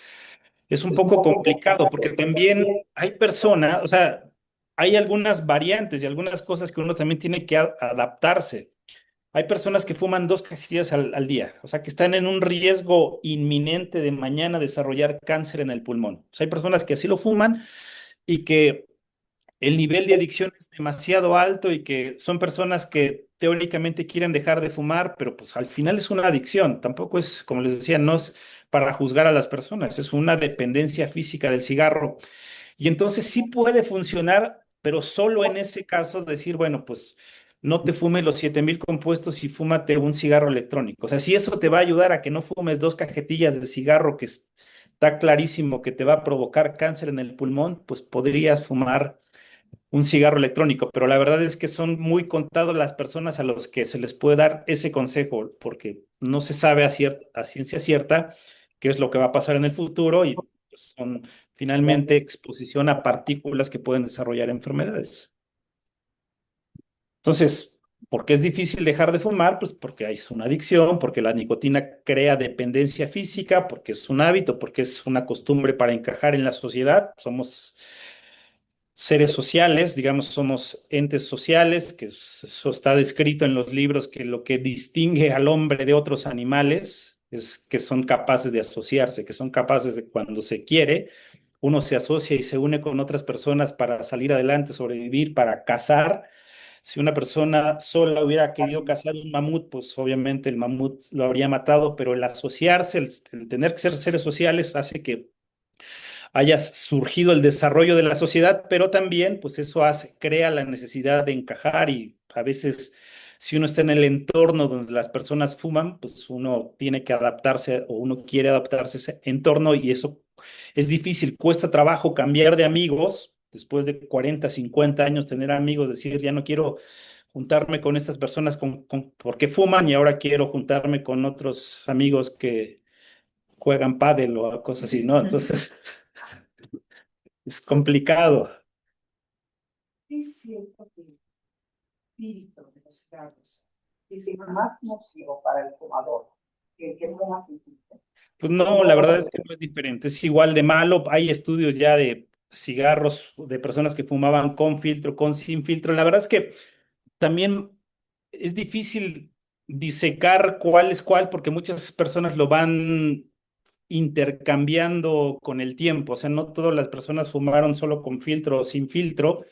es un poco complicado porque también hay personas, o sea, hay algunas variantes y algunas cosas que uno también tiene que adaptarse. Hay personas que fuman 2 cajetillas al día, o sea, que están en un riesgo inminente de mañana desarrollar cáncer en el pulmón. O sea, hay personas que así lo fuman y que el nivel de adicción es demasiado alto y que son personas que teóricamente quieren dejar de fumar, pero pues al final es una adicción. Tampoco es, como les decía, no es para juzgar a las personas, es una dependencia física del cigarro. Y entonces sí puede funcionar, pero solo en ese caso decir, bueno, pues no te fumes los 7,000 compuestos y fúmate un cigarro electrónico. O sea, si eso te va a ayudar a que no fumes 2 cajetillas de cigarro que está clarísimo que te va a provocar cáncer en el pulmón, pues podrías fumar un cigarro electrónico, pero la verdad es que son muy contados las personas a los que se les puede dar ese consejo, porque no se sabe a ciencia cierta qué es lo que va a pasar en el futuro y pues, son finalmente exposición a partículas que pueden desarrollar enfermedades. Entonces, ¿por qué es difícil dejar de fumar? Pues porque es una adicción, porque la nicotina crea dependencia física, porque es un hábito, porque es una costumbre para encajar en la sociedad. Somos seres sociales, digamos, somos entes sociales, que eso está descrito en los libros, que lo que distingue al hombre de otros animales es que son capaces de asociarse, que son capaces de cuando se quiere, uno se asocia y se une con otras personas para salir adelante, sobrevivir, para cazar, Si una persona sola hubiera querido cazar un mamut, pues obviamente el mamut lo habría matado, pero el asociarse, el tener que ser seres sociales hace que haya surgido el desarrollo de la sociedad, pero también pues eso crea la necesidad de encajar y a veces si uno está en el entorno donde las personas fuman, pues uno tiene que adaptarse o uno quiere adaptarse a ese entorno y eso es difícil, cuesta trabajo cambiar de amigos, después de 40, 50 años tener amigos, decir ya no quiero juntarme con estas personas porque fuman y ahora quiero juntarme con otros amigos que juegan pádel o cosas así, ¿no? Entonces es complicado. Es cierto que el espíritu de los cigarros es el más nocivo para el fumador que el que fuma sin filtro. Pues no, la verdad es que no es diferente, es igual de malo. Hay estudios ya de cigarros de personas que fumaban con filtro, con sin filtro. La verdad es que también es difícil disecar cuál es cuál porque muchas personas lo van intercambiando con el tiempo. O sea, no todas las personas fumaron solo con filtro o sin filtro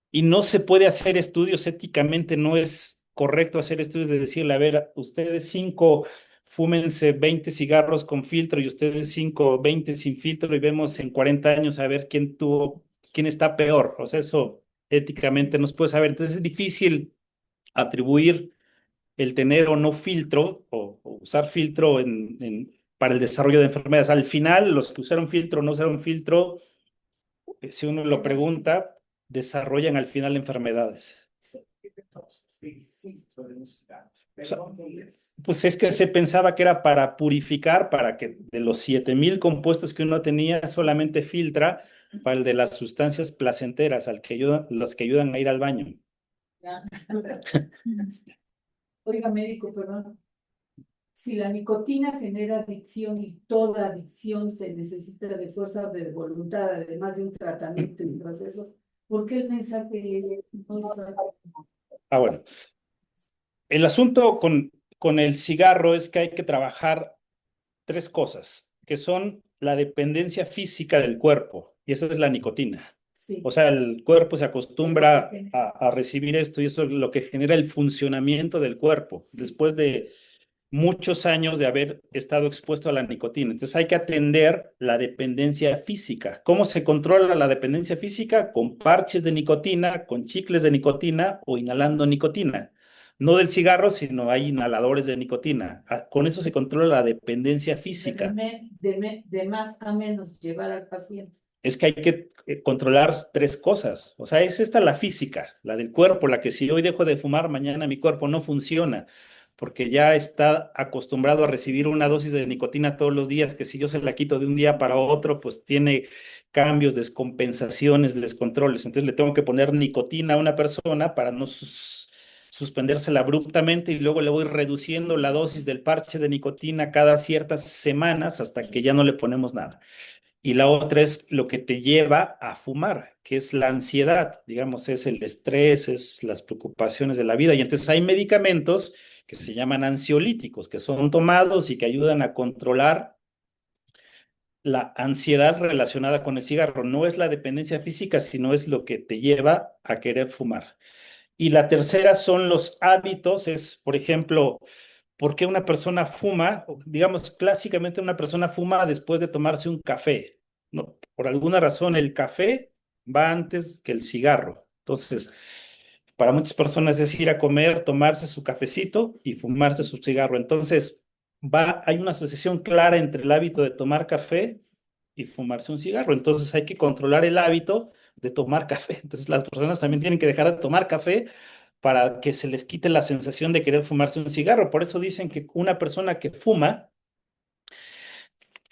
y no se puede hacer estudios éticamente, no es correcto hacer estudios de decirle, a ver, ustedes 5 fúmense 20 cigarros con filtro y ustedes 5 20 sin filtro y vemos en 40 años a ver quién está peor. O sea, eso éticamente no se puede saber. Entonces es difícil atribuir el tener o no filtro o usar filtro para el desarrollo de enfermedades. Al final, los que usaron filtro o no usaron filtro, si uno lo pregunta, desarrollan al final enfermedades. O sea, pues es que se pensaba que era para purificar, para que de los 7000 compuestos que uno tenía, solamente filtra para el de las sustancias placenteras, los que ayudan a ir al baño. Oiga, médico, perdón. Si la nicotina genera adicción y toda adicción se necesita de fuerza de voluntad, además de un tratamiento y un proceso, ¿por qué el mensaje es no está? Ah, bueno. El asunto con el cigarro es que hay que trabajar 3 cosas, que son la dependencia física del cuerpo, y esa es la nicotina. Sí. O sea, el cuerpo se acostumbra a recibir esto y eso es lo que genera el funcionamiento del cuerpo después de muchos años de haber estado expuesto a la nicotina. Entonces hay que atender la dependencia física. ¿Cómo se controla la dependencia física? Con parches de nicotina, con chicles de nicotina o inhalando nicotina. No del cigarro, sino hay inhaladores de nicotina. Con eso se controla la dependencia física. De más a menos llevar al paciente. Es que hay que controlar 3 cosas. O sea, es esta la física, la del cuerpo, la que si hoy dejo de fumar, mañana mi cuerpo no funciona, porque ya está acostumbrado a recibir una dosis de nicotina todos los días, que si yo se la quito de un día para otro, pues tiene cambios, descompensaciones, descontroles. Entonces le tengo que poner nicotina a una persona para no suspendérsela abruptamente y luego le voy reduciendo la dosis del parche de nicotina cada ciertas semanas hasta que ya no le ponemos nada. Y la otra es lo que te lleva a fumar, que es la ansiedad, digamos, es el estrés, es las preocupaciones de la vida. Y entonces hay medicamentos que se llaman ansiolíticos, que son tomados y que ayudan a controlar la ansiedad relacionada con el cigarro. No es la dependencia física, sino es lo que te lleva a querer fumar. Y la tercera son los hábitos, es, por ejemplo, ¿por qué una persona fuma? Digamos, clásicamente una persona fuma después de tomarse un café, ¿no? Por alguna razón el café va antes que el cigarro. Entonces, para muchas personas es ir a comer, tomarse su cafecito y fumarse su cigarro. Entonces, hay una asociación clara entre el hábito de tomar café y fumarse un cigarro. Entonces, hay que controlar el hábito de tomar café. Entonces, las personas también tienen que dejar de tomar café para que se les quite la sensación de querer fumarse un cigarro. Por eso dicen que una persona que fuma,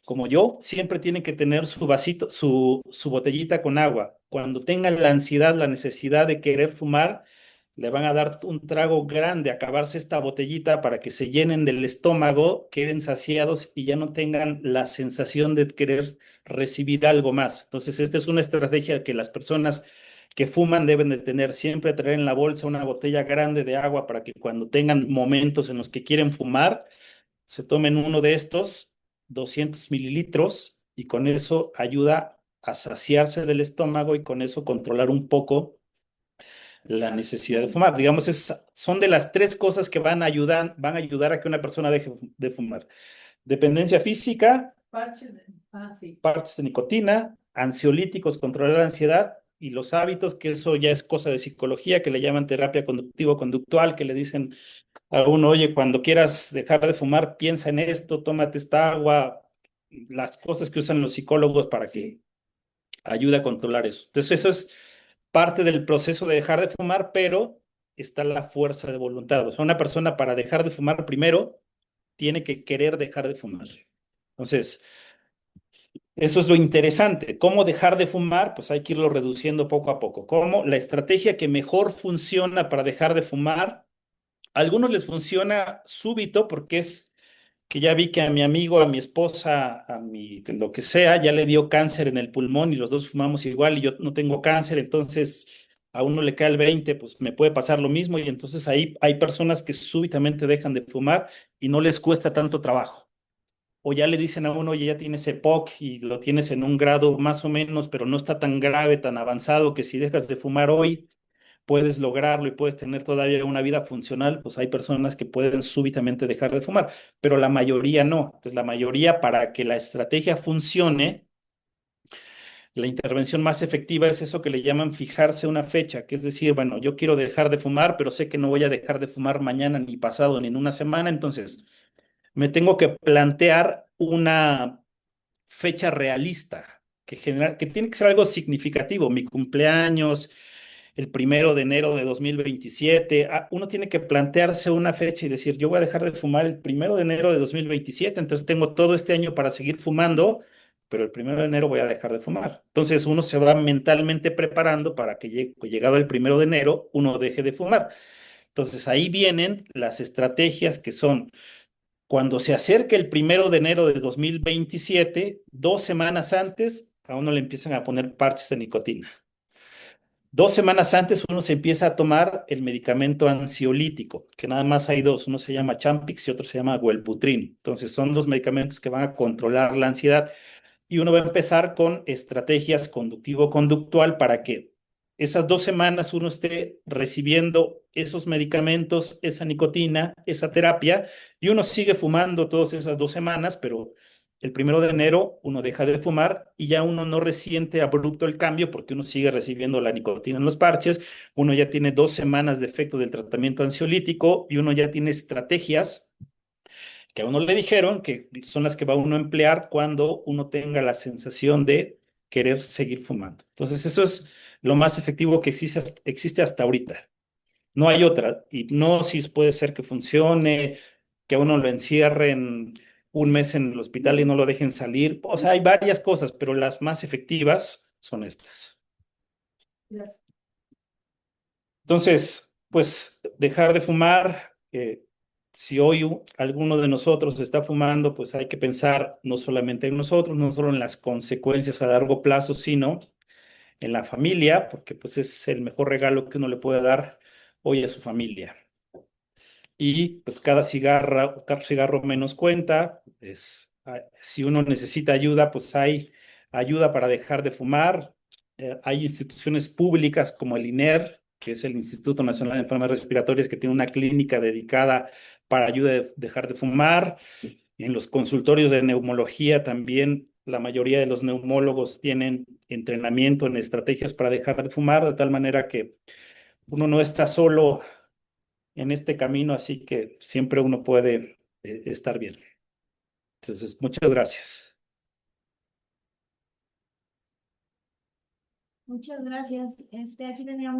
como yo, siempre tiene que tener su vasito, su botellita con agua. Cuando tengan la ansiedad, la necesidad de querer fumar, le van a dar un trago grande, acabarse esta botellita para que se llenen del estómago, queden saciados y ya no tengan la sensación de querer recibir algo más. Entonces, esta es una estrategia que las personas que fuman deben de tener, siempre traer en la bolsa una botella grande de agua para que cuando tengan momentos en los que quieren fumar, se tomen uno de estos 200 mililitros y con eso ayuda a saciarse del estómago y con eso controlar un poco la necesidad de fumar. Digamos, son de las tres cosas que van a ayudar a que una persona deje de fumar. Dependencia física, Sí. parches de nicotina, ansiolíticos, controlar la ansiedad y los hábitos, que eso ya es cosa de psicología, que le llaman terapia conductivo-conductual, que le dicen a uno, oye, cuando quieras dejar de fumar, piensa en esto, tómate esta agua, las cosas que usan los psicólogos para que ayude a controlar eso. Entonces, eso es parte del proceso de dejar de fumar, pero está la fuerza de voluntad. O sea, una persona para dejar de fumar primero tiene que querer dejar de fumar. Entonces, eso es lo interesante. ¿Cómo dejar de fumar? Pues hay que irlo reduciendo poco a poco. ¿Cómo? La estrategia que mejor funciona para dejar de fumar, a algunos les funciona súbito porque es que ya vi que a mi amigo, a mi esposa, a mi lo que sea, ya le dio cáncer en el pulmón y los dos fumamos igual y yo no tengo cáncer, entonces a uno le cae el 20, pues me puede pasar lo mismo y entonces ahí hay personas que súbitamente dejan de fumar y no les cuesta tanto trabajo. O ya le dicen a uno, oye, ya tienes EPOC y lo tienes en un grado más o menos, pero no está tan grave, tan avanzado, que si dejas de fumar hoy, puedes lograrlo y puedes tener todavía una vida funcional. Pues hay personas que pueden súbitamente dejar de fumar, pero la mayoría no. Entonces, la mayoría, para que la estrategia funcione, la intervención más efectiva es eso que le llaman fijarse una fecha, que es decir, bueno, yo quiero dejar de fumar, pero sé que no voy a dejar de fumar mañana, ni pasado, ni en una semana, entonces me tengo que plantear una fecha realista, que tiene que ser algo significativo. Mi cumpleaños, el 1 de enero de 2027. Uno tiene que plantearse una fecha y decir, yo voy a dejar de fumar el 1 de enero de 2027, entonces tengo todo este año para seguir fumando, pero el 1 de enero voy a dejar de fumar. Entonces uno se va mentalmente preparando para que llegado el 1 de enero uno deje de fumar. Entonces ahí vienen las estrategias que son cuando se acerca el 1 de enero de 2027, 2 semanas antes, a uno le empiezan a poner parches de nicotina. 2 semanas antes uno se empieza a tomar el medicamento ansiolítico, que nada más hay dos, uno se llama Champix y otro se llama Wellbutrin. Entonces son los medicamentos que van a controlar la ansiedad y uno va a empezar con estrategias conductivo-conductual para que esas 2 semanas uno esté recibiendo esos medicamentos, esa nicotina, esa terapia, y uno sigue fumando todas esas 2 semanas, pero el 1 de enero uno deja de fumar y ya uno no resiente abrupto el cambio porque uno sigue recibiendo la nicotina en los parches, uno ya tiene 2 semanas de efecto del tratamiento ansiolítico y uno ya tiene estrategias que a uno le dijeron que son las que va uno a emplear cuando uno tenga la sensación de querer seguir fumando. Entonces, eso es lo más efectivo que existe hasta ahorita. No hay otra. Hipnosis puede ser que funcione, que a uno lo encierren un mes en el hospital y no lo dejen salir. O sea, hay varias cosas, pero las más efectivas son estas. Gracias. Entonces, pues dejar de fumar, si hoy alguno de nosotros está fumando, pues hay que pensar no solamente en nosotros, no solo en las consecuencias a largo plazo, sino en la familia, porque pues es el mejor regalo que uno le puede dar hoy a su familia. Y pues cada cigarro menos cuenta. Si uno necesita ayuda, pues hay ayuda para dejar de fumar. Hay instituciones públicas como el INER, que es el Instituto Nacional de Enfermedades Respiratorias, que tiene una clínica dedicada para ayuda a dejar de fumar. En los consultorios de neumología también la mayoría de los neumólogos tienen entrenamiento en estrategias para dejar de fumar, de tal manera que uno no está solo en este camino, así que siempre uno puede estar bien. Entonces, muchas gracias. Muchas gracias. Aquí teníamos